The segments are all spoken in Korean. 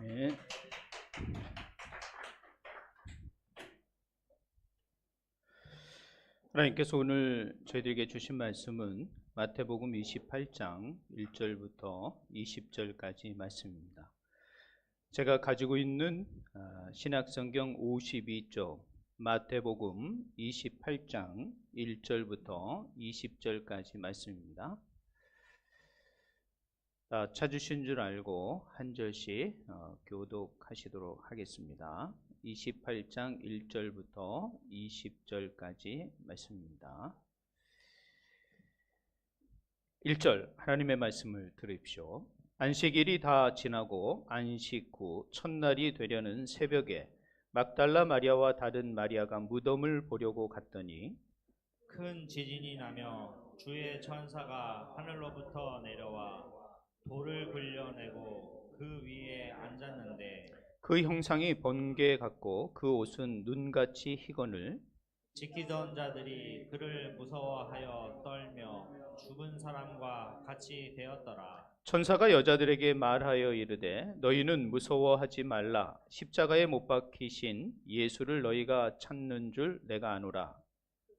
네. 하나님께서 오늘 저희들에게 주신 말씀은 마태복음 28장 1절부터 20절까지 말씀입니다. 제가 가지고 있는 신약성경 52쪽 마태복음 28장 1절부터 20절까지 말씀입니다. 찾으신 줄 알고 한 절씩 교독하시도록 하겠습니다. 28장 1절부터 20절까지 말씀입니다. 1절 하나님의 말씀을 들으십시오. 안식일이 다 지나고 안식 후 첫날이 되려는 새벽에 막달라 마리아와 다른 마리아가 무덤을 보려고 갔더니 큰 지진이 나며 주의 천사가 하늘로부터 내려와 돌을 굴려내고 그 위에 앉았는데 그 형상이 번개 같고 그 옷은 눈같이 희건을 지키던 자들이 그를 무서워하여 떨며 죽은 사람과 같이 되었더라. 천사가 여자들에게 말하여 이르되 너희는 무서워하지 말라. 십자가에 못 박히신 예수를 너희가 찾는 줄 내가 아노라.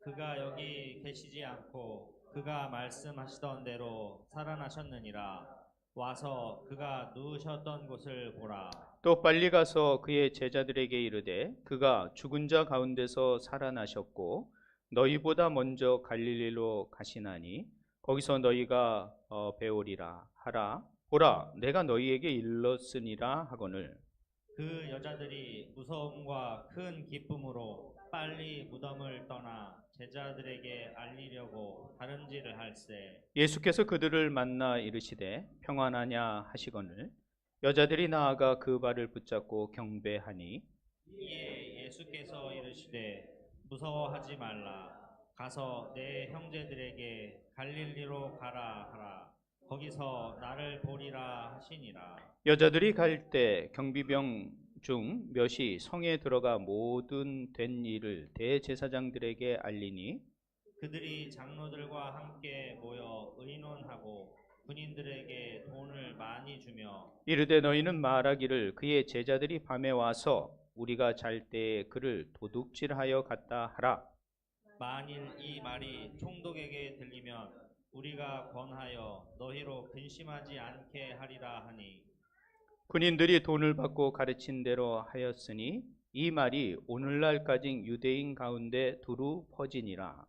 그가 여기 계시지 않고 그가 말씀하시던 대로 살아나셨느니라. 와서 그가 누우셨던 곳을 보라. 또 빨리 가서 그의 제자들에게 이르되 그가 죽은 자 가운데서 살아나셨고 너희보다 먼저 갈릴리로 가시나니 거기서 너희가 배우리라 하라. 보라 내가 너희에게 일렀으니라 하거늘. 그 여자들이 무서움과 큰 기쁨으로 빨리 무덤을 떠나 제자들에게 알리려고 다름질을 할세. 예수께서 그들을 만나 이르시되 평안하냐 하시거늘 여자들이 나아가 그 발을 붙잡고 경배하니 이에 예수께서 이르시되 무서워하지 말라. 가서 내 형제들에게 갈릴리로 가라 하라. 거기서 나를 보리라 하시니라. 여자들이 갈 때 경비병 중 몇이 성에 들어가 모든 된 일을 대제사장들에게 알리니 그들이 장로들과 함께 모여 의논하고 군인들에게 돈을 많이 주며 이르되 너희는 말하기를 그의 제자들이 밤에 와서 우리가 잘 때에 그를 도둑질하여 갔다 하라. 만일 이 말이 총독에게 들리면 우리가 권하여 너희로 근심하지 않게 하리라 하니 군인들이 돈을 받고 가르친 대로 하였으니 이 말이 오늘날까지 유대인 가운데 두루 퍼지니라.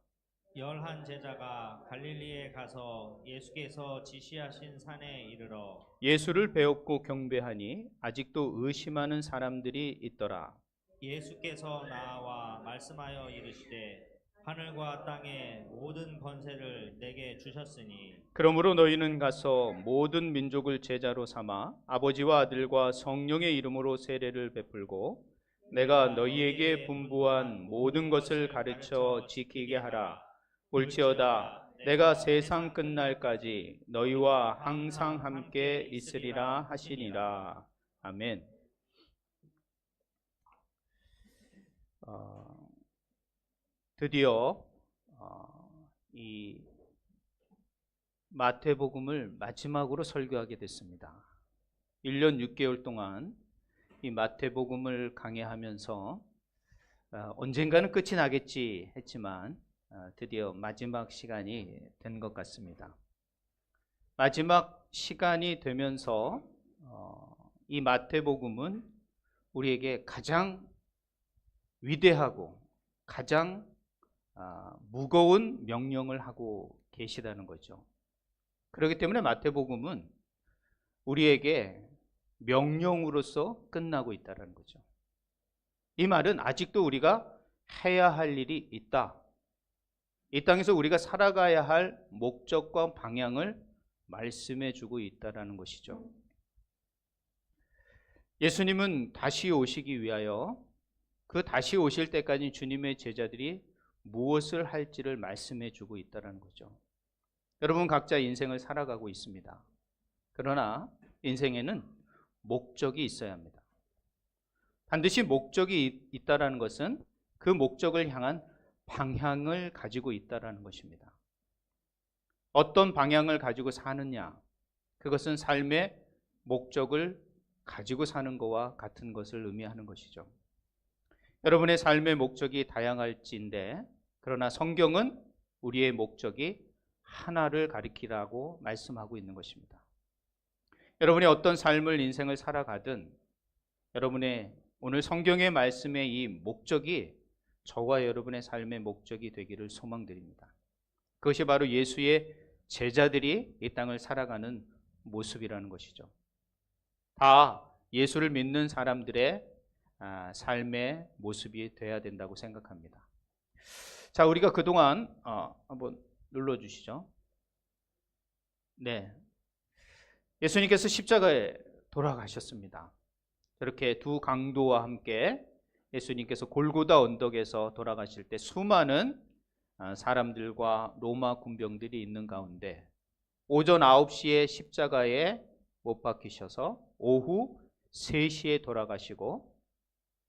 11 제자가 갈릴리에 가서 예수께서 지시하신 산에 이르러 예수를 배웠고 경배하니 아직도 의심하는 사람들이 있더라. 예수께서 나와 말씀하여 이르시되 하늘과 땅의 모든 권세를 내게 주셨으니 그러므로 너희는 가서 모든 민족을 제자로 삼아 아버지와 아들과 성령의 이름으로 세례를 베풀고 내가 너희에게 분부한 모든 것을 가르쳐 지키게 하라. 볼지어다 내가 세상 끝날까지 너희와 항상 함께 있으리라 하시니라. 아멘. 드디어 이 마태복음을 마지막으로 설교하게 됐습니다. 1년 6개월 동안 이 마태복음을 강해하면서 언젠가는 끝이 나겠지 했지만 드디어 마지막 시간이 된 것 같습니다. 마지막 시간이 되면서 이 마태복음은 우리에게 가장 위대하고 가장 무거운 명령을 하고 계시다는 거죠. 그렇기 때문에 마태복음은 우리에게 명령으로서 끝나고 있다는 거죠. 이 말은 아직도 우리가 해야 할 일이 있다. 이 땅에서 우리가 살아가야 할 목적과 방향을 말씀해 주고 있다는 것이죠. 예수님은 다시 오시기 위하여 그 다시 오실 때까지 주님의 제자들이 무엇을 할지를 말씀해 주고 있다는 거죠. 여러분 각자 인생을 살아가고 있습니다. 그러나 인생에는 목적이 있어야 합니다. 반드시 목적이 있다는 것은 그 목적을 향한 방향을 가지고 있다는 것입니다. 어떤 방향을 가지고 사느냐, 그것은 삶의 목적을 가지고 사는 것과 같은 것을 의미하는 것이죠. 여러분의 삶의 목적이 다양할지인데, 그러나 성경은 우리의 목적이 하나를 가리키라고 말씀하고 있는 것입니다. 여러분이 어떤 삶을 인생을 살아가든 여러분의 오늘 성경의 말씀의 이 목적이 저와 여러분의 삶의 목적이 되기를 소망드립니다. 그것이 바로 예수의 제자들이 이 땅을 살아가는 모습이라는 것이죠. 다 예수를 믿는 사람들의 삶의 모습이 되어야 된다고 생각합니다. 자, 우리가 그동안 한번 눌러주시죠. 네, 예수님께서 십자가에 돌아가셨습니다. 저렇게 두 강도와 함께 예수님께서 골고다 언덕에서 돌아가실 때 수많은 사람들과 로마 군병들이 있는 가운데 오전 9시에 십자가에 못 박히셔서 오후 3시에 돌아가시고,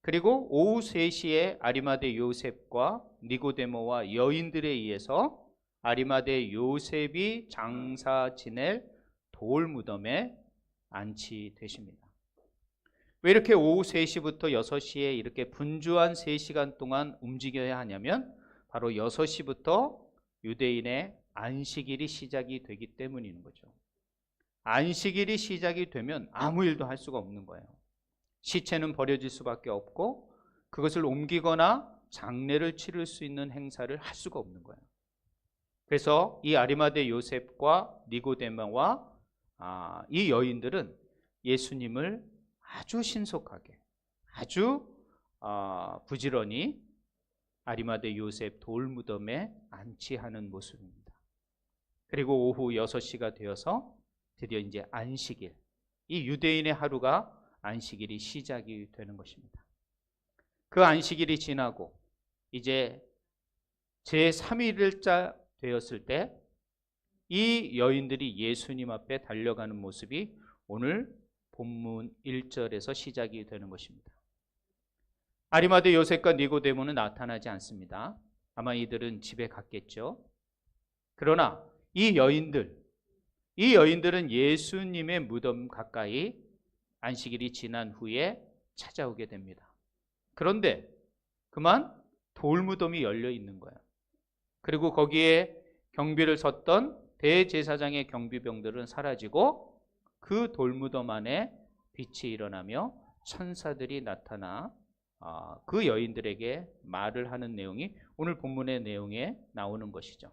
그리고 오후 3시에 아리마대 요셉과 니고데모와 여인들에 의해서 아리마대 요셉이 장사 지낼 돌 무덤에 안치되십니다. 왜 이렇게 오후 3시부터 6시에 이렇게 분주한 3시간 동안 움직여야 하냐면 바로 6시부터 유대인의 안식일이 시작이 되기 때문인 거죠. 안식일이 시작이 되면 아무 일도 할 수가 없는 거예요. 시체는 버려질 수밖에 없고 그것을 옮기거나 장례를 치를 수 있는 행사를 할 수가 없는 거예요. 그래서 이 아리마대 요셉과 니고데모와 이 여인들은 예수님을 아주 신속하게, 아주 부지런히 아리마대 요셉 돌무덤에 안치하는 모습입니다. 그리고 오후 6시가 되어서 드디어 이제 안식일, 이 유대인의 하루가 안식일이 시작이 되는 것입니다. 그 안식일이 지나고 이제 제3일자 되었을 때 이 여인들이 예수님 앞에 달려가는 모습이 오늘 본문 1절에서 시작이 되는 것입니다. 아리마대 요셉과 니고데모는 나타나지 않습니다. 아마 이들은 집에 갔겠죠. 그러나 이 여인들은 예수님의 무덤 가까이 안식일이 지난 후에 찾아오게 됩니다. 그런데 그만 돌무덤이 열려 있는 거예요. 그리고 거기에 경비를 섰던 대제사장의 경비병들은 사라지고 그 돌무덤 안에 빛이 일어나며 천사들이 나타나 그 여인들에게 말을 하는 내용이 오늘 본문의 내용에 나오는 것이죠.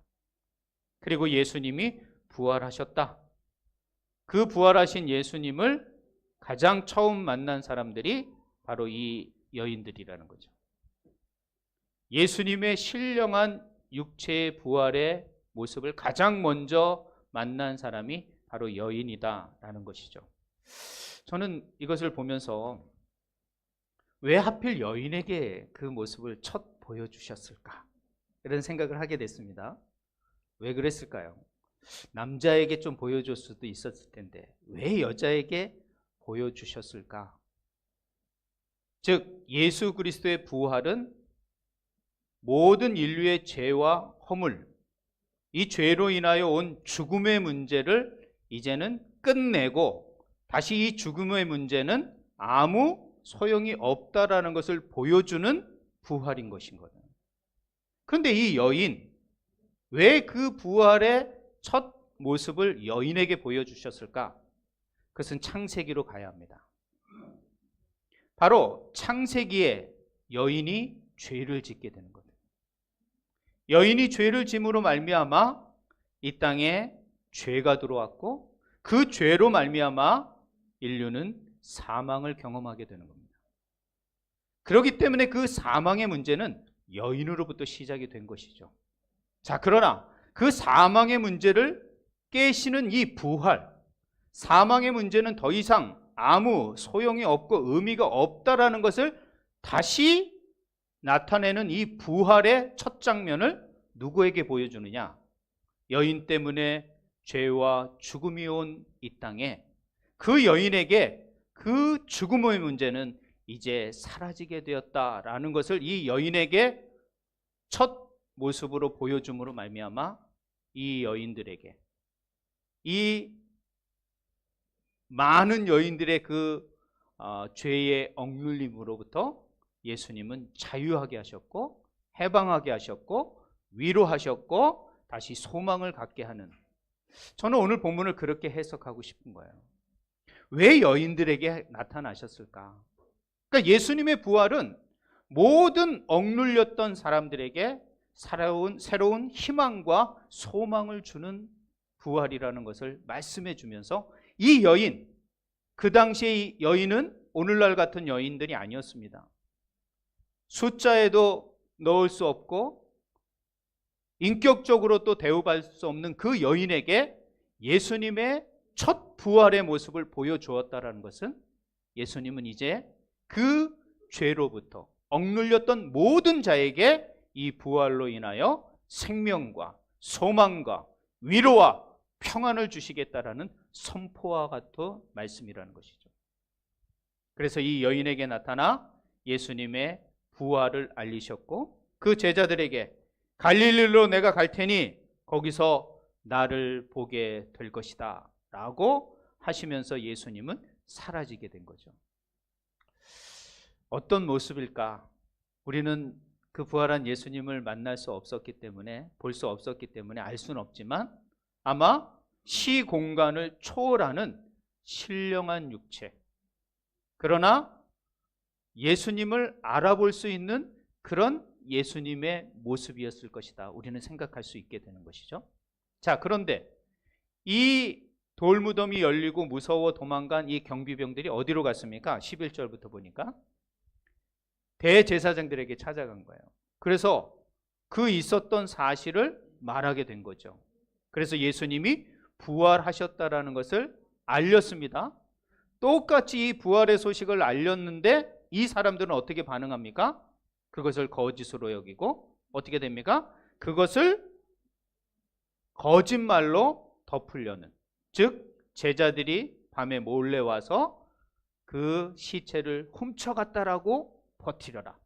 그리고 예수님이 부활하셨다. 그 부활하신 예수님을 가장 처음 만난 사람들이 바로 이 여인들이라는 거죠. 예수님의 신령한 육체의 부활의 모습을 가장 먼저 만난 사람이 바로 여인이다라는 것이죠. 저는 이것을 보면서 왜 하필 여인에게 그 모습을 첫 보여주셨을까? 이런 생각을 하게 됐습니다. 왜 그랬을까요? 남자에게 좀 보여줄 수도 있었을 텐데 왜 여자에게 보여주셨을까? 즉 예수 그리스도의 부활은 모든 인류의 죄와 허물, 이 죄로 인하여 온 죽음의 문제를 이제는 끝내고 다시 이 죽음의 문제는 아무 소용이 없다라는 것을 보여주는 부활인 것인 거예요. 그런데 이 여인, 왜 그 부활의 첫 모습을 여인에게 보여주셨을까? 그것은 창세기로 가야 합니다. 바로 창세기에 여인이 죄를 짓게 되는 거예요. 여인이 죄를 짐으로 말미암아 이 땅에 죄가 들어왔고 그 죄로 말미암아 인류는 사망을 경험하게 되는 겁니다. 그렇기 때문에 그 사망의 문제는 여인으로부터 시작이 된 것이죠. 자, 그러나 그 사망의 문제를 깨시는 이 부활, 사망의 문제는 더 이상 아무 소용이 없고 의미가 없다라는 것을 다시 나타내는 이 부활의 첫 장면을 누구에게 보여주느냐? 여인 때문에 죄와 죽음이 온 이 땅에 그 여인에게 그 죽음의 문제는 이제 사라지게 되었다라는 것을 이 여인에게 첫 모습으로 보여줌으로 말미암아 이 여인들에게, 이 많은 여인들의 그 죄의 억눌림으로부터 예수님은 자유하게 하셨고 해방하게 하셨고 위로하셨고 다시 소망을 갖게 하는, 저는 오늘 본문을 그렇게 해석하고 싶은 거예요. 왜 여인들에게 나타나셨을까? 그러니까 예수님의 부활은 모든 억눌렸던 사람들에게 새로운 희망과 소망을 주는 부활이라는 것을 말씀해 주면서, 이 여인, 그 당시의 여인은 오늘날 같은 여인들이 아니었습니다. 숫자에도 넣을 수 없고 인격적으로 또 대우받을 수 없는 그 여인에게 예수님의 첫 부활의 모습을 보여주었다는 것은, 예수님은 이제 그 죄로부터 억눌렸던 모든 자에게 이 부활로 인하여 생명과 소망과 위로와 평안을 주시겠다라는 선포와 같은 말씀이라는 것이죠. 그래서 이 여인에게 나타나 예수님의 부활을 알리셨고, 그 제자들에게 갈릴리로 내가 갈 테니 거기서 나를 보게 될 것이다 라고 하시면서 예수님은 사라지게 된 거죠. 어떤 모습일까? 우리는 그 부활한 예수님을 만날 수 없었기 때문에, 볼 수 없었기 때문에 알 수는 없지만, 아마 시공간을 초월하는 신령한 육체, 그러나 예수님을 알아볼 수 있는 그런 예수님의 모습이었을 것이다, 우리는 생각할 수 있게 되는 것이죠. 자, 그런데 이 돌무덤이 열리고 무서워 도망간 이 경비병들이 어디로 갔습니까? 11절부터 보니까 대제사장들에게 찾아간 거예요. 그래서 그 있었던 사실을 말하게 된 거죠. 그래서 예수님이 부활하셨다라는 것을 알렸습니다. 똑같이 이 부활의 소식을 알렸는데 이 사람들은 어떻게 반응합니까? 그것을 거짓으로 여기고 어떻게 됩니까? 그것을 거짓말로 덮으려는, 즉 제자들이 밤에 몰래 와서 그 시체를 훔쳐갔다라고 버티려라,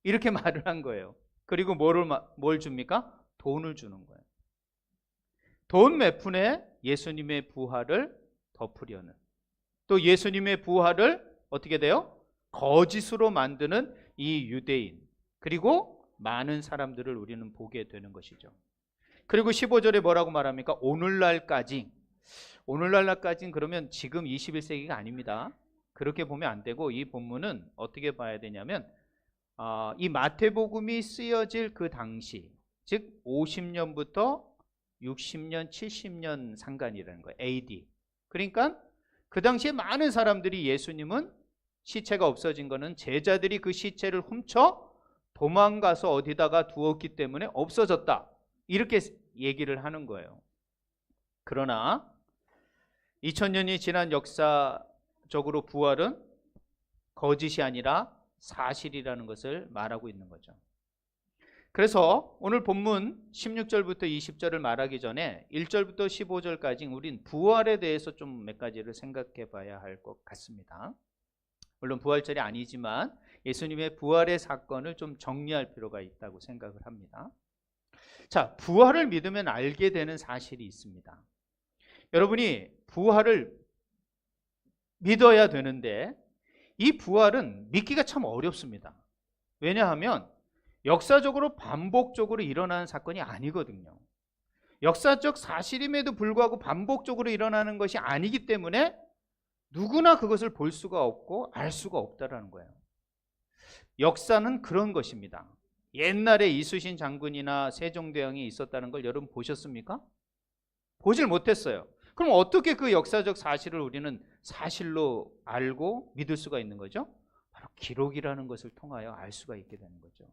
이렇게 말을 한 거예요. 그리고 뭘 줍니까? 돈을 주는 거예요. 돈 몇 푼에 예수님의 부활을 덮으려는, 또 예수님의 부활을 어떻게 돼요? 거짓으로 만드는 이 유대인, 그리고 많은 사람들을 우리는 보게 되는 것이죠. 그리고 15절에 뭐라고 말합니까? 오늘날까지는 그러면 지금 21세기가 아닙니다. 그렇게 보면 안 되고, 이 본문은 어떻게 봐야 되냐면 이 마태복음이 쓰여질 그 당시, 즉 50년부터 60년, 70년 상간이라는 거예요. AD. 그러니까 그 당시에 많은 사람들이 예수님은 시체가 없어진 거는 제자들이 그 시체를 훔쳐 도망가서 어디다가 두었기 때문에 없어졌다, 이렇게 얘기를 하는 거예요. 그러나 2000년이 지난 역사적으로 부활은 거짓이 아니라 사실이라는 것을 말하고 있는 거죠. 그래서 오늘 본문 16절부터 20절을 말하기 전에 1절부터 15절까지 우린 부활에 대해서 좀 몇 가지를 생각해 봐야 할 것 같습니다. 물론 부활절이 아니지만 예수님의 부활의 사건을 좀 정리할 필요가 있다고 생각을 합니다. 자, 부활을 믿으면 알게 되는 사실이 있습니다. 여러분이 부활을 믿어야 되는데 이 부활은 믿기가 참 어렵습니다. 왜냐하면 역사적으로 반복적으로 일어나는 사건이 아니거든요. 역사적 사실임에도 불구하고 반복적으로 일어나는 것이 아니기 때문에 누구나 그것을 볼 수가 없고 알 수가 없다라는 거예요. 역사는 그런 것입니다. 옛날에 이순신 장군이나 세종대왕이 있었다는 걸 여러분 보셨습니까? 보질 못했어요. 그럼 어떻게 그 역사적 사실을 우리는 사실로 알고 믿을 수가 있는 거죠? 바로 기록이라는 것을 통하여 알 수가 있게 되는 거죠.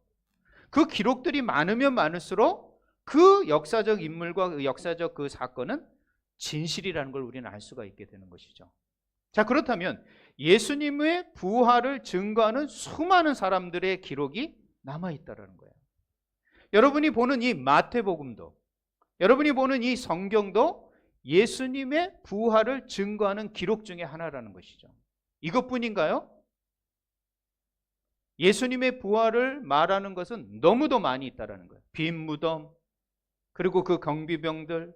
그 기록들이 많으면 많을수록 그 역사적 인물과 그 역사적 그 사건은 진실이라는 걸 우리는 알 수가 있게 되는 것이죠. 자, 그렇다면 예수님의 부활을 증거하는 수많은 사람들의 기록이 남아있다는 거예요. 여러분이 보는 이 마태복음도, 여러분이 보는 이 성경도 예수님의 부활을 증거하는 기록 중에 하나라는 것이죠. 이것뿐인가요? 예수님의 부활을 말하는 것은 너무도 많이 있다는 거예요. 빈 무덤, 그리고 그 경비병들,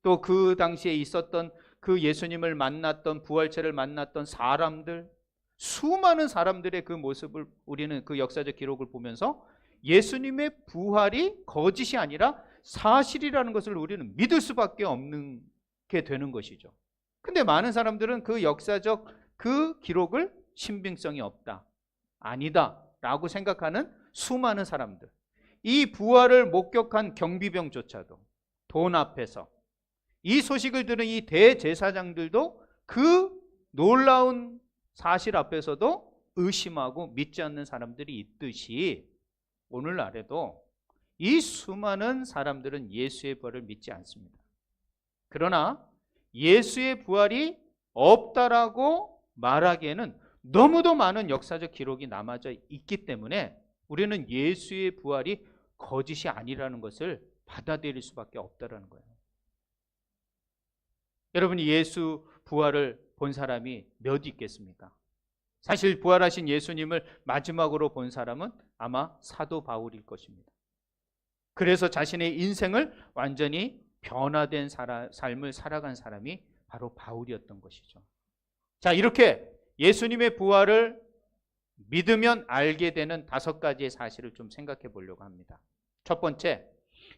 또 그 당시에 있었던 그 예수님을 만났던, 부활체를 만났던 사람들, 수많은 사람들의 그 모습을 우리는 그 역사적 기록을 보면서 예수님의 부활이 거짓이 아니라 사실이라는 것을 우리는 믿을 수밖에 없는 게 되는 것이죠. 근데 많은 사람들은 그 역사적 그 기록을 신빙성이 없다, 아니다 라고 생각하는 수많은 사람들, 이 부활을 목격한 경비병조차도 돈 앞에서 이 소식을 들은 이 대제사장들도 그 놀라운 사실 앞에서도 의심하고 믿지 않는 사람들이 있듯이 오늘날에도 이 수많은 사람들은 예수의 부활을 믿지 않습니다. 그러나 예수의 부활이 없다라고 말하기에는 너무도 많은 역사적 기록이 남아져 있기 때문에 우리는 예수의 부활이 거짓이 아니라는 것을 받아들일 수밖에 없다라는 거예요. 여러분이 예수 부활을 본 사람이 몇 있겠습니까? 사실 부활하신 예수님을 마지막으로 본 사람은 아마 사도 바울일 것입니다. 그래서 자신의 인생을 완전히 변화된 삶을 살아간 사람이 바로 바울이었던 것이죠. 자, 이렇게 예수님의 부활을 믿으면 알게 되는 5가지의 사실을 좀 생각해 보려고 합니다. 첫 번째,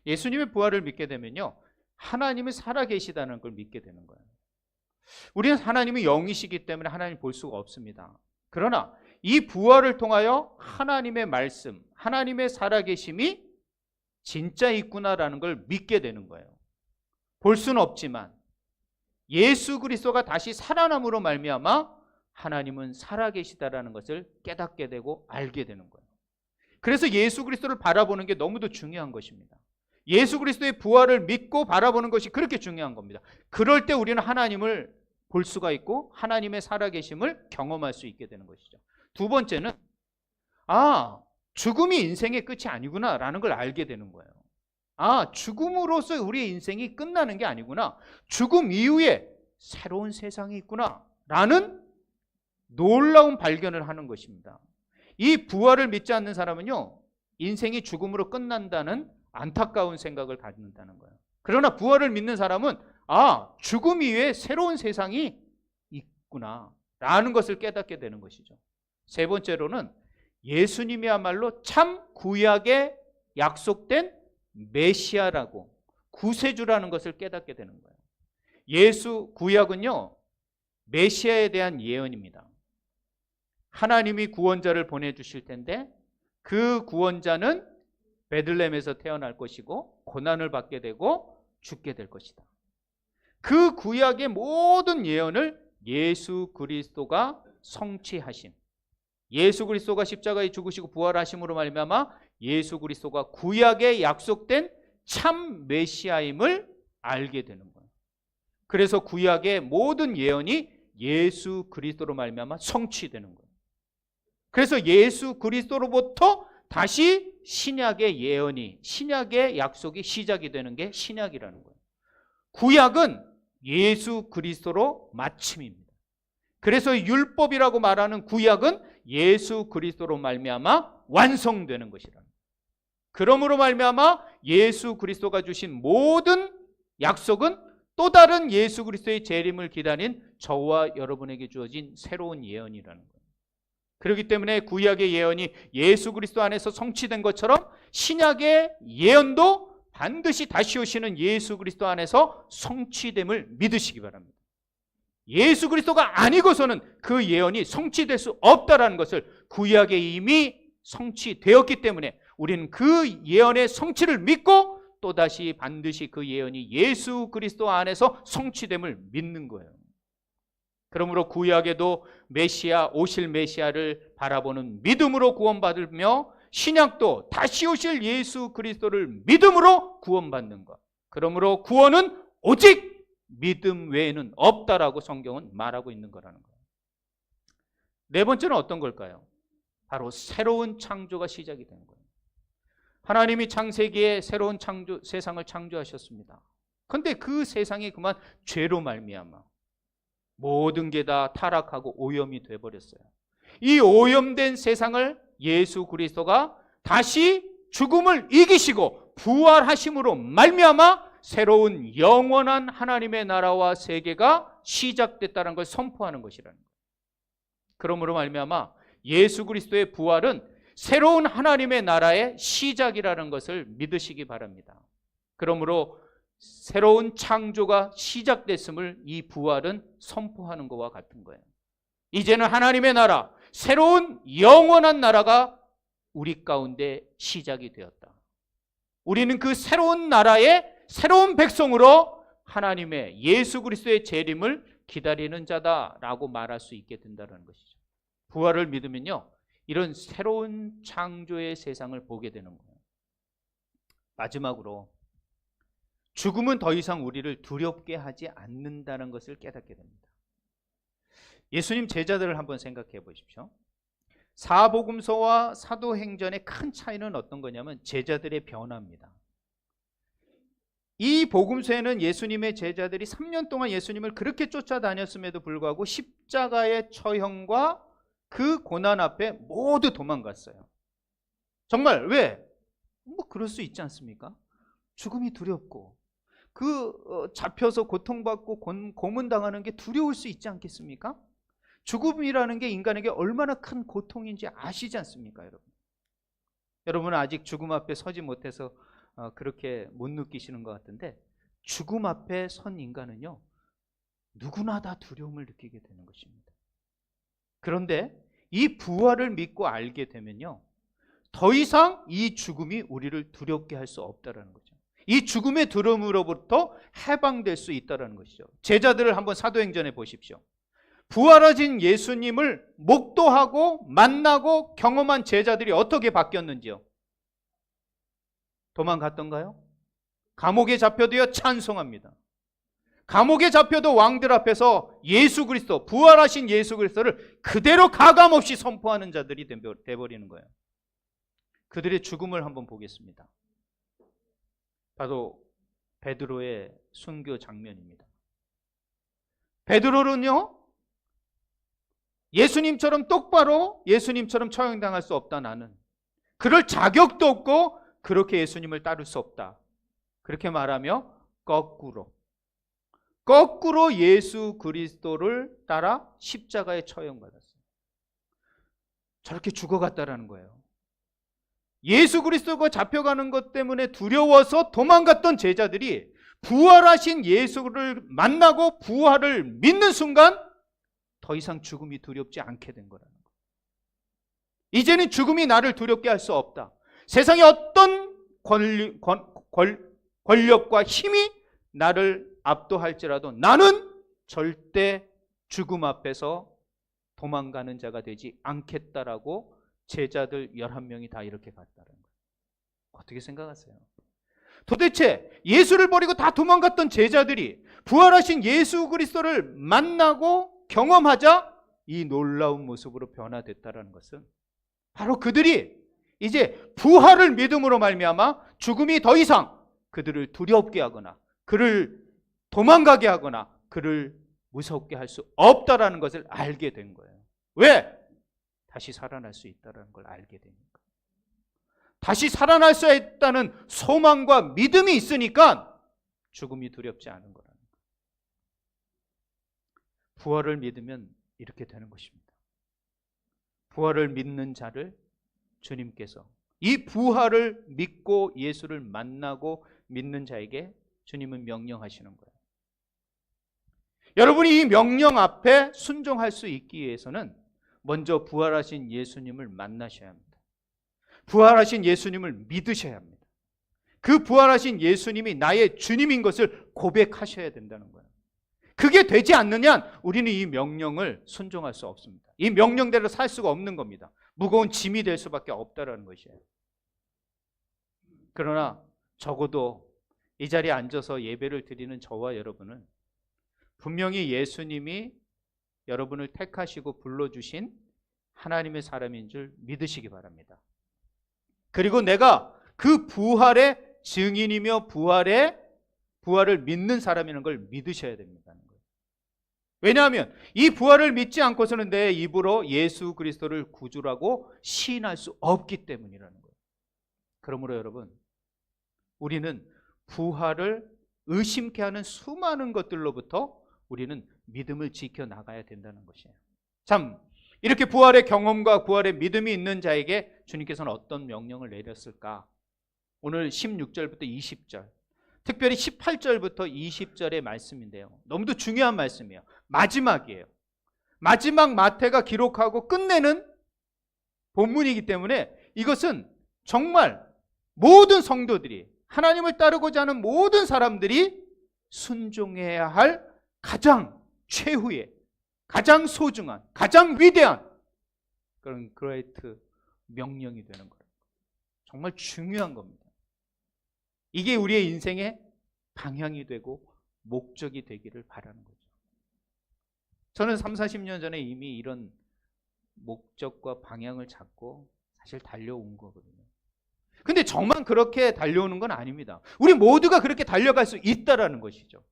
예수님의 부활을 믿게 되면요, 하나님이 살아계시다는 걸 믿게 되는 거예요. 우리는 하나님이 영이시기 때문에 하나님 볼 수가 없습니다. 그러나 이 부활을 통하여 하나님의 말씀, 하나님의 살아계심이 진짜 있구나라는 걸 믿게 되는 거예요. 볼 수는 없지만 예수 그리스도가 다시 살아남으로 말미암아 하나님은 살아계시다라는 것을 깨닫게 되고 알게 되는 거예요. 그래서 예수 그리스도를 바라보는 게 너무도 중요한 것입니다. 예수 그리스도의 부활을 믿고 바라보는 것이 그렇게 중요한 겁니다. 그럴 때 우리는 하나님을 볼 수가 있고 하나님의 살아계심을 경험할 수 있게 되는 것이죠. 두 번째는 죽음이 인생의 끝이 아니구나 라는 걸 알게 되는 거예요. 죽음으로써 우리의 인생이 끝나는 게 아니구나, 죽음 이후에 새로운 세상이 있구나 라는 놀라운 발견을 하는 것입니다. 이 부활을 믿지 않는 사람은요, 인생이 죽음으로 끝난다는 안타까운 생각을 갖는다는 거예요. 그러나 부활을 믿는 사람은 죽음 이후에 새로운 세상이 있구나 라는 것을 깨닫게 되는 것이죠. 세 번째로는 예수님이야말로 참 구약에 약속된 메시아라고, 구세주라는 것을 깨닫게 되는 거예요. 구약은요, 메시아에 대한 예언입니다. 하나님이 구원자를 보내주실 텐데 그 구원자는 베들레헴에서 태어날 것이고 고난을 받게 되고 죽게 될 것이다. 그 구약의 모든 예언을 예수 그리스도가 성취하신, 예수 그리스도가 십자가에 죽으시고 부활하심으로 말미암아 예수 그리스도가 구약에 약속된 참 메시아임을 알게 되는 거예요. 그래서 구약의 모든 예언이 예수 그리스도로 말미암아 성취되는 거예요. 그래서 예수 그리스도로부터 다시 신약의 예언이, 신약의 약속이 시작이 되는 게 신약이라는 거예요. 구약은 예수 그리스도로 마침입니다. 그래서 율법이라고 말하는 구약은 예수 그리스도로 말미암아 완성되는 것이라는 거예요. 그러므로 말미암아 예수 그리스도가 주신 모든 약속은 또 다른 예수 그리스도의 재림을 기다린 저와 여러분에게 주어진 새로운 예언이라는 거예요. 그렇기 때문에 구약의 예언이 예수 그리스도 안에서 성취된 것처럼 신약의 예언도 반드시 다시 오시는 예수 그리스도 안에서 성취됨을 믿으시기 바랍니다. 예수 그리스도가 아니고서는 그 예언이 성취될 수 없다는 것을 구약에 이미 성취되었기 때문에 우리는 그 예언의 성취를 믿고 또다시 반드시 그 예언이 예수 그리스도 안에서 성취됨을 믿는 거예요. 그러므로 구약에도 메시아, 오실 메시아를 바라보는 믿음으로 구원받으며 신약도 다시 오실 예수 그리스도를 믿음으로 구원받는 것. 그러므로 구원은 오직 믿음 외에는 없다라고 성경은 말하고 있는 거라는 거예요. 네 번째는 어떤 걸까요? 바로 새로운 창조가 시작이 되는 거예요. 하나님이 창세기에 새로운 세상을 창조하셨습니다. 그런데 그 세상이 그만 죄로 말미암아 모든 게 다 타락하고 오염이 되어버렸어요. 이 오염된 세상을 예수 그리스도가 다시 죽음을 이기시고 부활하심으로 말미암아 새로운 영원한 하나님의 나라와 세계가 시작됐다는 걸 선포하는 것이라는 거예요. 그러므로 말미암아 예수 그리스도의 부활은 새로운 하나님의 나라의 시작이라는 것을 믿으시기 바랍니다. 그러므로 새로운 창조가 시작됐음을 이 부활은 선포하는 것과 같은 거예요. 이제는 하나님의 나라, 새로운 영원한 나라가 우리 가운데 시작이 되었다. 우리는 그 새로운 나라의 새로운 백성으로 하나님의 예수 그리스도의 재림을 기다리는 자다라고 말할 수 있게 된다는 것이죠. 부활을 믿으면요, 이런 새로운 창조의 세상을 보게 되는 거예요. 마지막으로 죽음은 더 이상 우리를 두렵게 하지 않는다는 것을 깨닫게 됩니다. 예수님 제자들을 한번 생각해 보십시오. 사복음서와 사도행전의 큰 차이는 어떤 거냐면 제자들의 변화입니다. 이 복음서에는 예수님의 제자들이 3년 동안 예수님을 그렇게 쫓아다녔음에도 불구하고 십자가의 처형과 그 고난 앞에 모두 도망갔어요. 정말 왜? 뭐 그럴 수 있지 않습니까? 죽음이 두렵고 잡혀서 고통받고 고문당하는 게 두려울 수 있지 않겠습니까? 죽음이라는 게 인간에게 얼마나 큰 고통인지 아시지 않습니까, 여러분? 여러분은 아직 죽음 앞에 서지 못해서 그렇게 못 느끼시는 것 같은데, 죽음 앞에 선 인간은요, 누구나 다 두려움을 느끼게 되는 것입니다. 그런데 이 부활을 믿고 알게 되면요, 더 이상 이 죽음이 우리를 두렵게 할 수 없다는 거죠. 이 죽음의 두려움으로부터 해방될 수 있다는 것이죠. 제자들을 한번 사도행전에 보십시오. 부활하신 예수님을 목도하고 만나고 경험한 제자들이 어떻게 바뀌었는지요? 도망갔던가요? 감옥에 잡혀도요, 찬송합니다. 감옥에 잡혀도 왕들 앞에서 예수 그리스도, 부활하신 예수 그리스도를 그대로 가감없이 선포하는 자들이 돼버리는 거예요. 그들의 죽음을 한번 보겠습니다. 바로 베드로의 순교 장면입니다. 베드로는요, 예수님처럼 똑바로 예수님처럼 처형당할 수 없다, 나는 그럴 자격도 없고 그렇게 예수님을 따를 수 없다, 그렇게 말하며 거꾸로 예수 그리스도를 따라 십자가에 처형받았어요. 저렇게 죽어갔다라는 거예요. 예수 그리스도가 잡혀가는 것 때문에 두려워서 도망갔던 제자들이 부활하신 예수를 만나고 부활을 믿는 순간 더 이상 죽음이 두렵지 않게 된 거라는 거예요. 이제는 죽음이 나를 두렵게 할 수 없다. 세상의 어떤 권력과 힘이 나를 압도할지라도 나는 절대 죽음 앞에서 도망가는 자가 되지 않겠다라고 제자들 11명이 다 이렇게 갔다는 거예요. 어떻게 생각하세요? 도대체 예수를 버리고 다 도망갔던 제자들이 부활하신 예수 그리스도를 만나고 경험하자 이 놀라운 모습으로 변화됐다는 것은 바로 그들이 이제 부활을 믿음으로 말미암아 죽음이 더 이상 그들을 두렵게 하거나 그를 도망가게 하거나 그를 무섭게 할 수 없다라는 것을 알게 된 거예요. 왜? 다시 살아날 수 있다는 걸 알게 되니까. 다시 살아날 수 있다는 소망과 믿음이 있으니까 죽음이 두렵지 않은 거라는 거예요. 부활을 믿으면 이렇게 되는 것입니다. 부활을 믿는 자를 주님께서 이 부활을 믿고 예수를 만나고 믿는 자에게 주님은 명령하시는 거예요. 여러분이 이 명령 앞에 순종할 수 있기 위해서는 먼저 부활하신 예수님을 만나셔야 합니다. 부활하신 예수님을 믿으셔야 합니다. 그 부활하신 예수님이 나의 주님인 것을 고백하셔야 된다는 거예요. 그게 되지 않느냐 우리는 이 명령을 순종할 수 없습니다. 이 명령대로 살 수가 없는 겁니다. 무거운 짐이 될 수밖에 없다는 것이에요. 그러나 적어도 이 자리에 앉아서 예배를 드리는 저와 여러분은 분명히 예수님이 여러분을 택하시고 불러주신 하나님의 사람인 줄 믿으시기 바랍니다. 그리고 내가 그 부활의 증인이며 부활을 믿는 사람이라는 걸 믿으셔야 됩니다. 왜냐하면 이 부활을 믿지 않고서는 내 입으로 예수 그리스도를 구주라고 시인할 수 없기 때문이라는 거예요. 그러므로 여러분, 우리는 부활을 의심케 하는 수많은 것들로부터 우리는 믿음을 지켜나가야 된다는 것이에요. 참, 이렇게 부활의 경험과 부활의 믿음이 있는 자에게 주님께서는 어떤 명령을 내렸을까? 오늘 16절부터 20절, 특별히 18절부터 20절의 말씀인데요. 너무도 중요한 말씀이에요. 마지막이에요. 마지막 마태가 기록하고 끝내는 본문이기 때문에 이것은 정말 모든 성도들이, 하나님을 따르고자 하는 모든 사람들이 순종해야 할 가장 최후의, 가장 소중한, 가장 위대한 그런 그레이트 명령이 되는 거예요. 정말 중요한 겁니다. 이게 우리의 인생의 방향이 되고 목적이 되기를 바라는 거죠. 저는 30, 40년 전에 이미 이런 목적과 방향을 잡고 사실 달려온 거거든요. 근데 저만 그렇게 달려오는 건 아닙니다. 우리 모두가 그렇게 달려갈 수 있다라는 것이죠.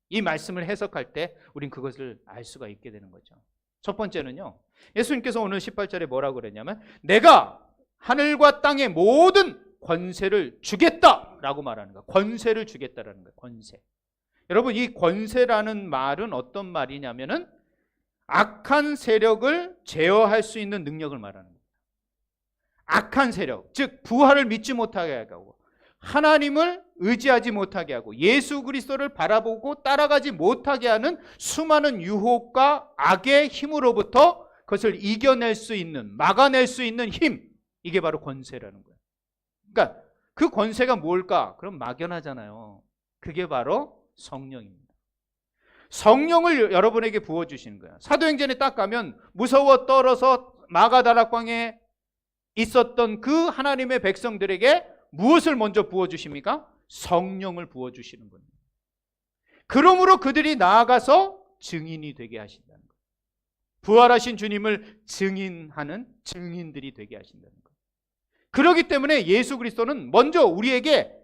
이 말씀을 해석할 때 우린 그것을 알 수가 있게 되는 거죠. 첫 번째는요, 예수님께서 오늘 18절에 뭐라고 그랬냐면 내가 하늘과 땅의 모든 권세를 주겠다라고 말하는 거예요. 권세를 주겠다라는 거예요. 권세. 여러분, 이 권세라는 말은 어떤 말이냐면은 악한 세력을 제어할 수 있는 능력을 말하는 거예요. 악한 세력, 즉 부활을 믿지 못하게 하고 하나님을 의지하지 못하게 하고 예수 그리스도를 바라보고 따라가지 못하게 하는 수많은 유혹과 악의 힘으로부터 그것을 이겨낼 수 있는, 막아낼 수 있는 힘, 이게 바로 권세라는 거예요. 그러니까 그 권세가 뭘까? 그럼 막연하잖아요. 그게 바로 성령입니다. 성령을 여러분에게 부어주시는 거예요. 사도행전에 딱 가면 무서워 떨어서 마가다락방에 있었던 그 하나님의 백성들에게 무엇을 먼저 부어주십니까? 성령을 부어주시는 겁니다. 그러므로 그들이 나아가서 증인이 되게 하신다는 거예요. 부활하신 주님을 증인하는 증인들이 되게 하신다는 거예요. 그렇기 때문에 예수 그리스도는 먼저 우리에게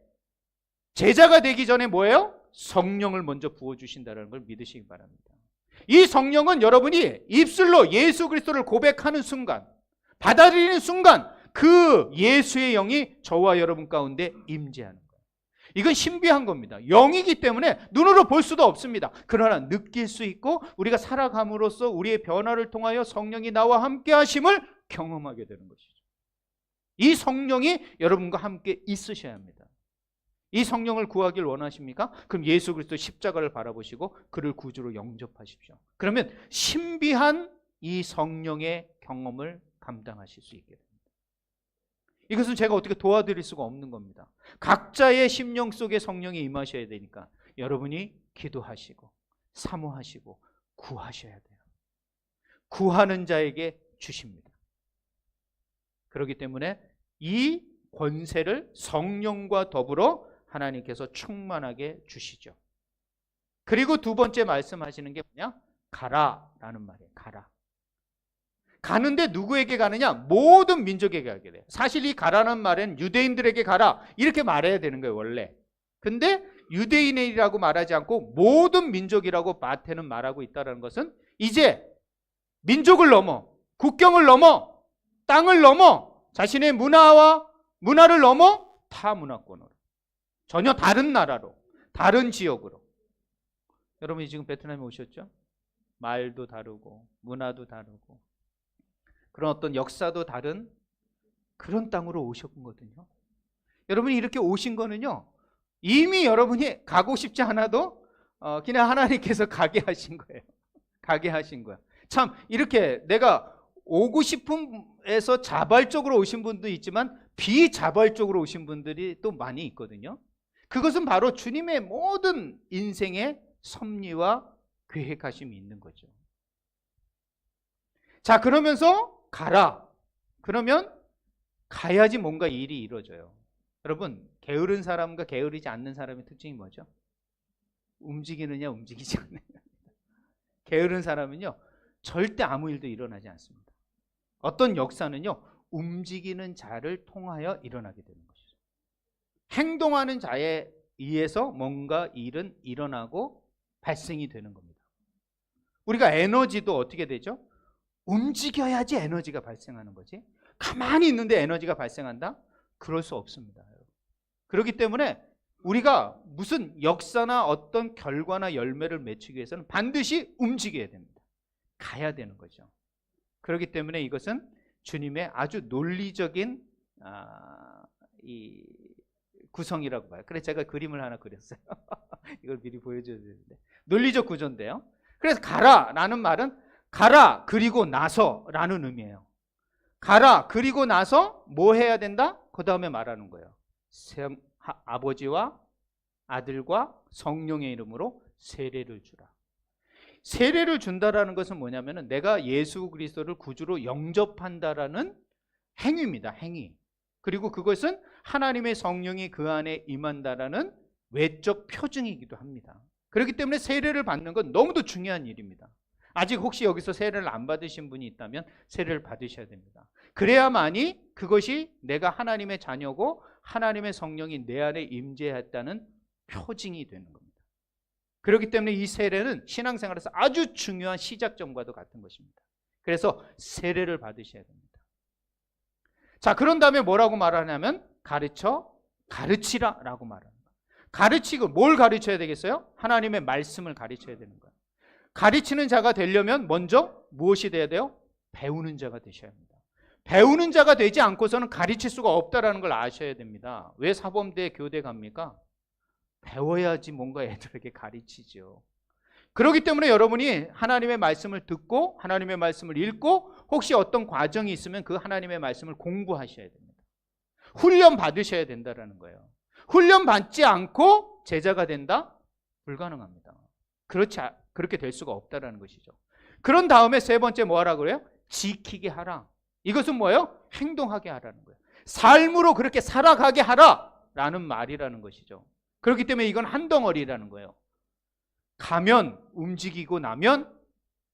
제자가 되기 전에 뭐예요? 성령을 먼저 부어주신다는 걸 믿으시기 바랍니다. 이 성령은 여러분이 입술로 예수 그리스도를 고백하는 순간, 받아들이는 순간 그 예수의 영이 저와 여러분 가운데 임재하는 거예요. 이건 신비한 겁니다. 영이기 때문에 눈으로 볼 수도 없습니다. 그러나 느낄 수 있고 우리가 살아감으로써 우리의 변화를 통하여 성령이 나와 함께 하심을 경험하게 되는 것이죠. 이 성령이 여러분과 함께 있으셔야 합니다. 이 성령을 구하길 원하십니까? 그럼 예수 그리스도 십자가를 바라보시고 그를 구주로 영접하십시오. 그러면 신비한 이 성령의 경험을 감당하실 수 있게 됩니다. 이것은 제가 어떻게 도와드릴 수가 없는 겁니다. 각자의 심령 속에 성령이 임하셔야 되니까 여러분이 기도하시고 사모하시고 구하셔야 돼요. 구하는 자에게 주십니다. 그렇기 때문에 이 권세를 성령과 더불어 하나님께서 충만하게 주시죠. 그리고 두 번째 말씀하시는 게 뭐냐? 가라라는 말이에요. 가라. 가는데 누구에게 가느냐? 모든 민족에게 가게 돼요. 사실 이 가라는 말은 유대인들에게 가라 이렇게 말해야 되는 거예요, 원래. 근데 유대인이라고 말하지 않고 모든 민족이라고 마태는 말하고 있다는 것은 이제 민족을 넘어, 국경을 넘어, 땅을 넘어, 자신의 문화를 넘어 타 문화권으로, 전혀 다른 나라로, 다른 지역으로. 여러분이 지금 베트남에 오셨죠? 말도 다르고 문화도 다르고 그런 어떤 역사도 다른 그런 땅으로 오셨거든요. 여러분이 이렇게 오신 거는요, 이미 여러분이 가고 싶지 않아도 그냥 하나님께서 가게 하신 거예요. 가게 하신 거야. 참 이렇게 내가 오고 싶음에서 자발적으로 오신 분도 있지만 비자발적으로 오신 분들이 또 많이 있거든요. 그것은 바로 주님의 모든 인생의 섭리와 계획하심이 있는 거죠. 자, 그러면서 가라. 그러면 가야지 뭔가 일이 이루어져요. 여러분, 게으른 사람과 게으르지 않는 사람의 특징이 뭐죠? 움직이느냐 움직이지 않느냐. 게으른 사람은요 절대 아무 일도 일어나지 않습니다. 어떤 역사는요 움직이는 자를 통하여 일어나게 되는 것이죠. 행동하는 자에 의해서 뭔가 일은 일어나고 발생이 되는 겁니다. 우리가 에너지도 어떻게 되죠? 움직여야지 에너지가 발생하는 거지. 가만히 있는데 에너지가 발생한다? 그럴 수 없습니다. 그렇기 때문에 우리가 무슨 역사나 어떤 결과나 열매를 맺기 위해서는 반드시 움직여야 됩니다. 가야 되는 거죠. 그렇기 때문에 이것은 주님의 아주 논리적인 이 구성이라고 봐요. 그래서 제가 그림을 하나 그렸어요. 이걸 미리 보여줘야 되는데 논리적 구조인데요. 그래서 가라라는 말은 가라 그리고 나서라는 의미예요. 가라 그리고 나서 뭐 해야 된다? 그 다음에 말하는 거예요. 아버지와 아들과 성령의 이름으로 세례를 주라. 세례를 준다라는 것은 뭐냐면은 내가 예수 그리스도를 구주로 영접한다라는 행위입니다. 행위. 그리고 그것은 하나님의 성령이 그 안에 임한다라는 외적 표징이기도 합니다. 그렇기 때문에 세례를 받는 건 너무도 중요한 일입니다. 아직 혹시 여기서 세례를 안 받으신 분이 있다면 세례를 받으셔야 됩니다. 그래야만이 그것이 내가 하나님의 자녀고 하나님의 성령이 내 안에 임재했다는 표징이 되는 겁니다. 그렇기 때문에 이 세례는 신앙생활에서 아주 중요한 시작점과도 같은 것입니다. 그래서 세례를 받으셔야 됩니다. 자, 그런 다음에 뭐라고 말하냐면 가르치라 라고 말합니다. 가르치고 뭘 가르쳐야 되겠어요? 하나님의 말씀을 가르쳐야 되는 거예요. 가르치는 자가 되려면 먼저 무엇이 돼야 돼요? 배우는 자가 되셔야 합니다. 배우는 자가 되지 않고서는 가르칠 수가 없다는 걸 아셔야 됩니다. 왜 사범대 교대 갑니까? 배워야지 뭔가 애들에게 가르치죠. 그렇기 때문에 여러분이 하나님의 말씀을 듣고 하나님의 말씀을 읽고 혹시 어떤 과정이 있으면 그 하나님의 말씀을 공부하셔야 됩니다. 훈련 받으셔야 된다는 거예요. 훈련 받지 않고 제자가 된다? 불가능합니다. 그렇게 될 수가 없다는 것이죠. 그런 다음에 세 번째 뭐 하라고 그래요? 지키게 하라. 이것은 뭐예요? 행동하게 하라는 거예요. 삶으로 그렇게 살아가게 하라라는 말이라는 것이죠. 그렇기 때문에 이건 한 덩어리라는 거예요. 가면 움직이고 나면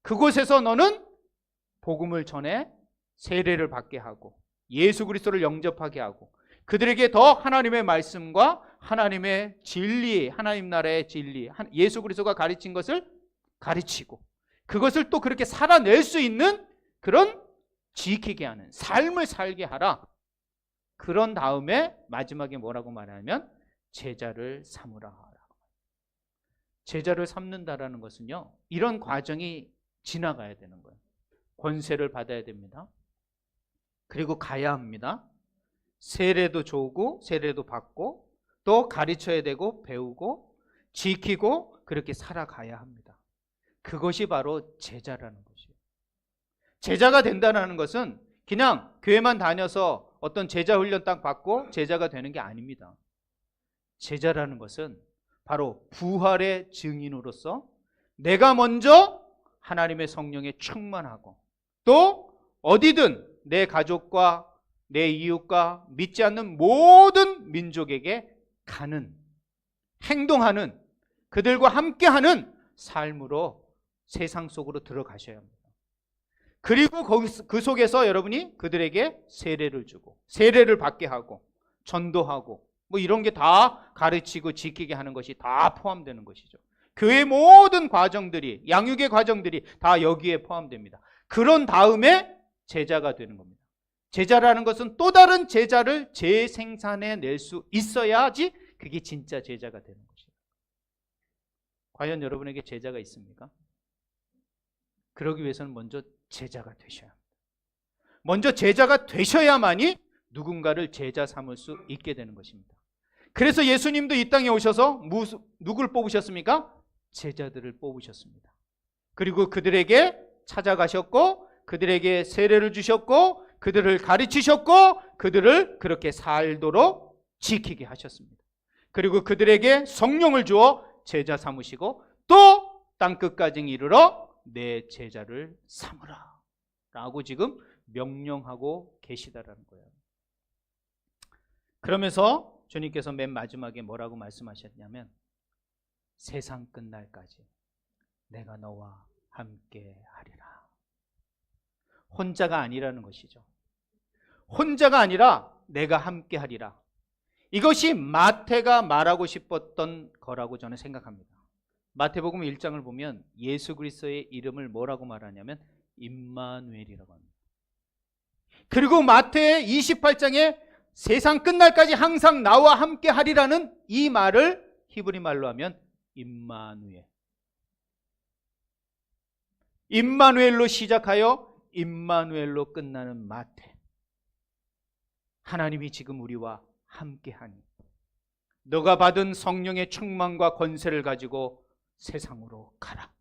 그곳에서 너는 복음을 전해 세례를 받게 하고 예수 그리스도를 영접하게 하고 그들에게 더 하나님의 말씀과 하나님의 진리, 하나님 나라의 진리, 예수 그리스도가 가르친 것을 가르치고 그것을 또 그렇게 살아낼 수 있는 그런 지키게 하는 삶을 살게 하라. 그런 다음에 마지막에 뭐라고 말하냐면 제자를 삼으라. 제자를 삼는다라는 것은요, 이런 과정이 지나가야 되는 거예요. 권세를 받아야 됩니다. 그리고 가야 합니다. 세례도 주고 세례도 받고 또 가르쳐야 되고 배우고 지키고 그렇게 살아가야 합니다. 그것이 바로 제자라는 것이에요. 제자가 된다는 것은 그냥 교회만 다녀서 어떤 제자 훈련 딱 받고 제자가 되는 게 아닙니다. 제자라는 것은 바로 부활의 증인으로서 내가 먼저 하나님의 성령에 충만하고 또 어디든 내 가족과 내 이웃과 믿지 않는 모든 민족에게 가는, 행동하는, 그들과 함께하는 삶으로 세상 속으로 들어가셔야 합니다. 그리고 그 속에서 여러분이 그들에게 세례를 주고 세례를 받게 하고 전도하고 뭐 이런 게 다 가르치고 지키게 하는 것이 다 포함되는 것이죠. 교회의 모든 과정들이, 양육의 과정들이 다 여기에 포함됩니다. 그런 다음에 제자가 되는 겁니다. 제자라는 것은 또 다른 제자를 재생산해 낼 수 있어야지 그게 진짜 제자가 되는 것이에요. 과연 여러분에게 제자가 있습니까? 그러기 위해서는 먼저 제자가 되셔야 합니다. 먼저 제자가 되셔야만이 누군가를 제자 삼을 수 있게 되는 것입니다. 그래서 예수님도 이 땅에 오셔서 누굴 뽑으셨습니까? 제자들을 뽑으셨습니다. 그리고 그들에게 찾아가셨고 그들에게 세례를 주셨고 그들을 가르치셨고 그들을 그렇게 살도록 지키게 하셨습니다. 그리고 그들에게 성령을 주어 제자 삼으시고 또 땅끝까지 이르러 내 제자를 삼으라 라고 지금 명령하고 계시다라는 거예요. 그러면서 주님께서 맨 마지막에 뭐라고 말씀하셨냐면 세상 끝날까지 내가 너와 함께 하리라. 혼자가 아니라는 것이죠. 혼자가 아니라 내가 함께 하리라. 이것이 마태가 말하고 싶었던 거라고 저는 생각합니다. 마태복음 1장을 보면 예수 그리스도의 이름을 뭐라고 말하냐면 임마누엘이라고 합니다. 그리고 마태 28장에 세상 끝날까지 항상 나와 함께 하리라는 이 말을 히브리 말로 하면 임마누엘. 임마누엘로 시작하여 임마누엘로 끝나는 마태. 하나님이 지금 우리와 함께하니 너가 받은 성령의 충만과 권세를 가지고 세상으로 가라.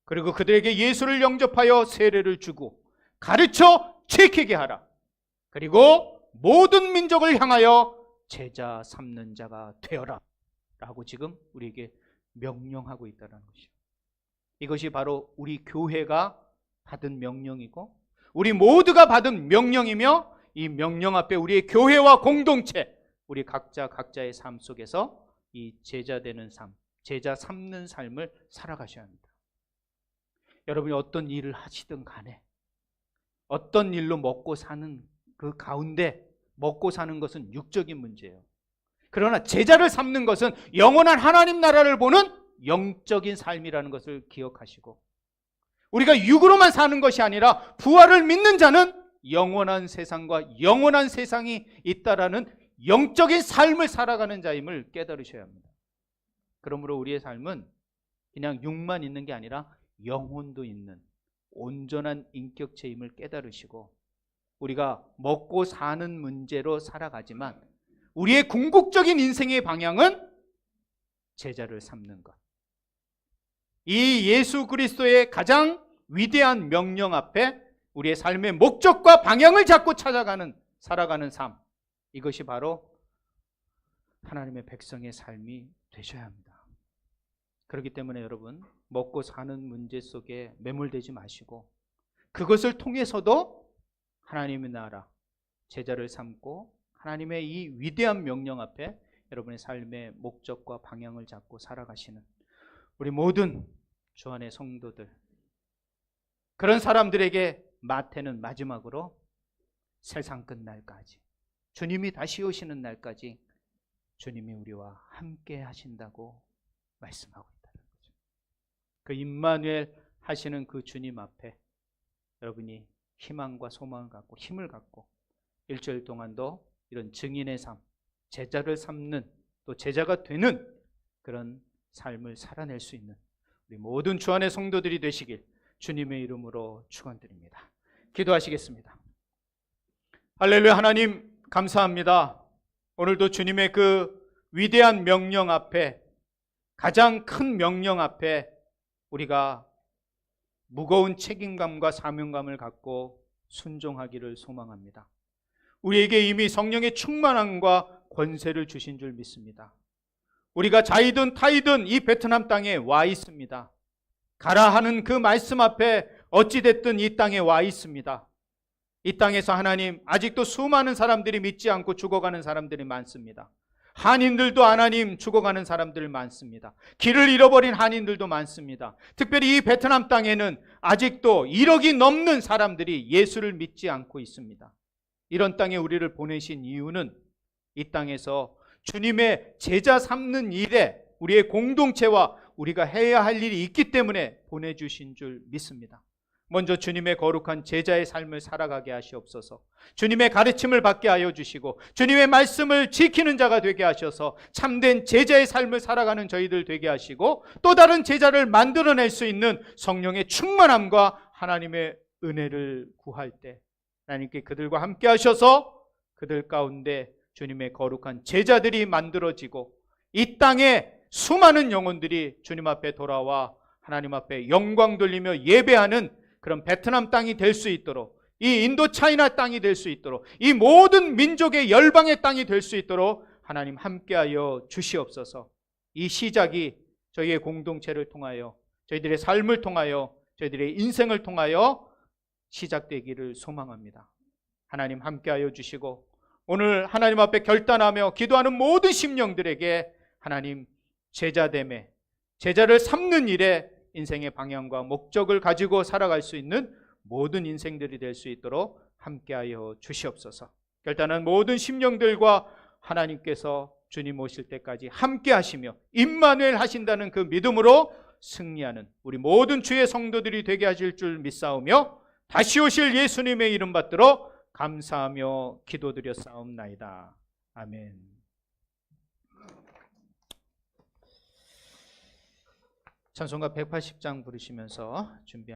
그리고 그들에게 예수를 영접하여 세례를 주고 가르쳐 지키게 하라. 그리고 모든 민족을 향하여 제자 삼는 자가 되어라 라고 지금 우리에게 명령하고 있다는 것이요. 이것이 바로 우리 교회가 받은 명령이고 우리 모두가 받은 명령이며 이 명령 앞에 우리의 교회와 공동체, 우리 각자의 삶 속에서 이 제자 되는 삶, 제자 삼는 삶을 살아가셔야 합니다. 여러분이 어떤 일을 하시든 간에 어떤 일로 먹고 사는 그 가운데 먹고 사는 것은 육적인 문제예요. 그러나 제자를 삼는 것은 영원한 하나님 나라를 보는 영적인 삶이라는 것을 기억하시고 우리가 육으로만 사는 것이 아니라 부활을 믿는 자는 영원한 세상과 영원한 세상이 있다라는 영적인 삶을 살아가는 자임을 깨달으셔야 합니다. 그러므로 우리의 삶은 그냥 육만 있는 게 아니라 영혼도 있는 온전한 인격체임을 깨달으시고 우리가 먹고 사는 문제로 살아가지만 우리의 궁극적인 인생의 방향은 제자를 삼는 것. 이 예수 그리스도의 가장 위대한 명령 앞에 우리의 삶의 목적과 방향을 잡고 살아가는 삶. 이것이 바로 하나님의 백성의 삶이 되셔야 합니다. 그렇기 때문에 여러분, 먹고 사는 문제 속에 매몰되지 마시고 그것을 통해서도 하나님의 나라, 제자를 삼고 하나님의 이 위대한 명령 앞에 여러분의 삶의 목적과 방향을 잡고 살아가시는 우리 모든 주 안의 성도들, 그런 사람들에게 마태는 마지막으로 세상 끝날까지, 주님이 다시 오시는 날까지 주님이 우리와 함께 하신다고 말씀하고 있다는 거죠. 그 임마누엘 하시는 그 주님 앞에 여러분이 희망과 소망을 갖고 힘을 갖고 일주일 동안도 이런 증인의 삶, 제자를 삼는 또 제자가 되는 그런 삶을 살아낼 수 있는 우리 모든 주 안의 성도들이 되시길 주님의 이름으로 축원드립니다. 기도하시겠습니다. 할렐루야. 하나님 감사합니다. 오늘도 주님의 그 위대한 명령 앞에, 가장 큰 명령 앞에 우리가 무거운 책임감과 사명감을 갖고 순종하기를 소망합니다. 우리에게 이미 성령의 충만함과 권세를 주신 줄 믿습니다. 우리가 자이든 타이든 이 베트남 땅에 와 있습니다. 가라 하는 그 말씀 앞에 어찌됐든 이 땅에 와 있습니다. 이 땅에서 하나님, 아직도 수많은 사람들이 믿지 않고 죽어가는 사람들이 많습니다. 한인들도 하나님 죽어가는 사람들 많습니다. 길을 잃어버린 한인들도 많습니다. 특별히 이 베트남 땅에는 아직도 1억이 넘는 사람들이 예수를 믿지 않고 있습니다. 이런 땅에 우리를 보내신 이유는 이 땅에서 주님의 제자 삼는 일에 우리의 공동체와 우리가 해야 할 일이 있기 때문에 보내주신 줄 믿습니다. 먼저 주님의 거룩한 제자의 삶을 살아가게 하시옵소서. 주님의 가르침을 받게 하여 주시고 주님의 말씀을 지키는 자가 되게 하셔서 참된 제자의 삶을 살아가는 저희들 되게 하시고 또 다른 제자를 만들어낼 수 있는 성령의 충만함과 하나님의 은혜를 구할 때 하나님께 그들과 함께 하셔서 그들 가운데 주님의 거룩한 제자들이 만들어지고 이 땅에 수많은 영혼들이 주님 앞에 돌아와 하나님 앞에 영광 돌리며 예배하는 그런 베트남 땅이 될 수 있도록, 이 인도 차이나 땅이 될 수 있도록, 이 모든 민족의 열방의 땅이 될 수 있도록 하나님 함께하여 주시옵소서. 이 시작이 저희의 공동체를 통하여, 저희들의 삶을 통하여, 저희들의 인생을 통하여 시작되기를 소망합니다. 하나님 함께하여 주시고 오늘 하나님 앞에 결단하며 기도하는 모든 심령들에게 하나님 제자됨에, 제자를 삼는 일에 인생의 방향과 목적을 가지고 살아갈 수 있는 모든 인생들이 될 수 있도록 함께하여 주시옵소서. 결단한 모든 심령들과 하나님께서 주님 오실 때까지 함께하시며 임마누엘 하신다는 그 믿음으로 승리하는 우리 모든 주의 성도들이 되게 하실 줄 믿사오며 다시 오실 예수님의 이름 받들어 감사하며 기도드렸사옵나이다. 아멘. 찬송가 180장 부르시면서 준비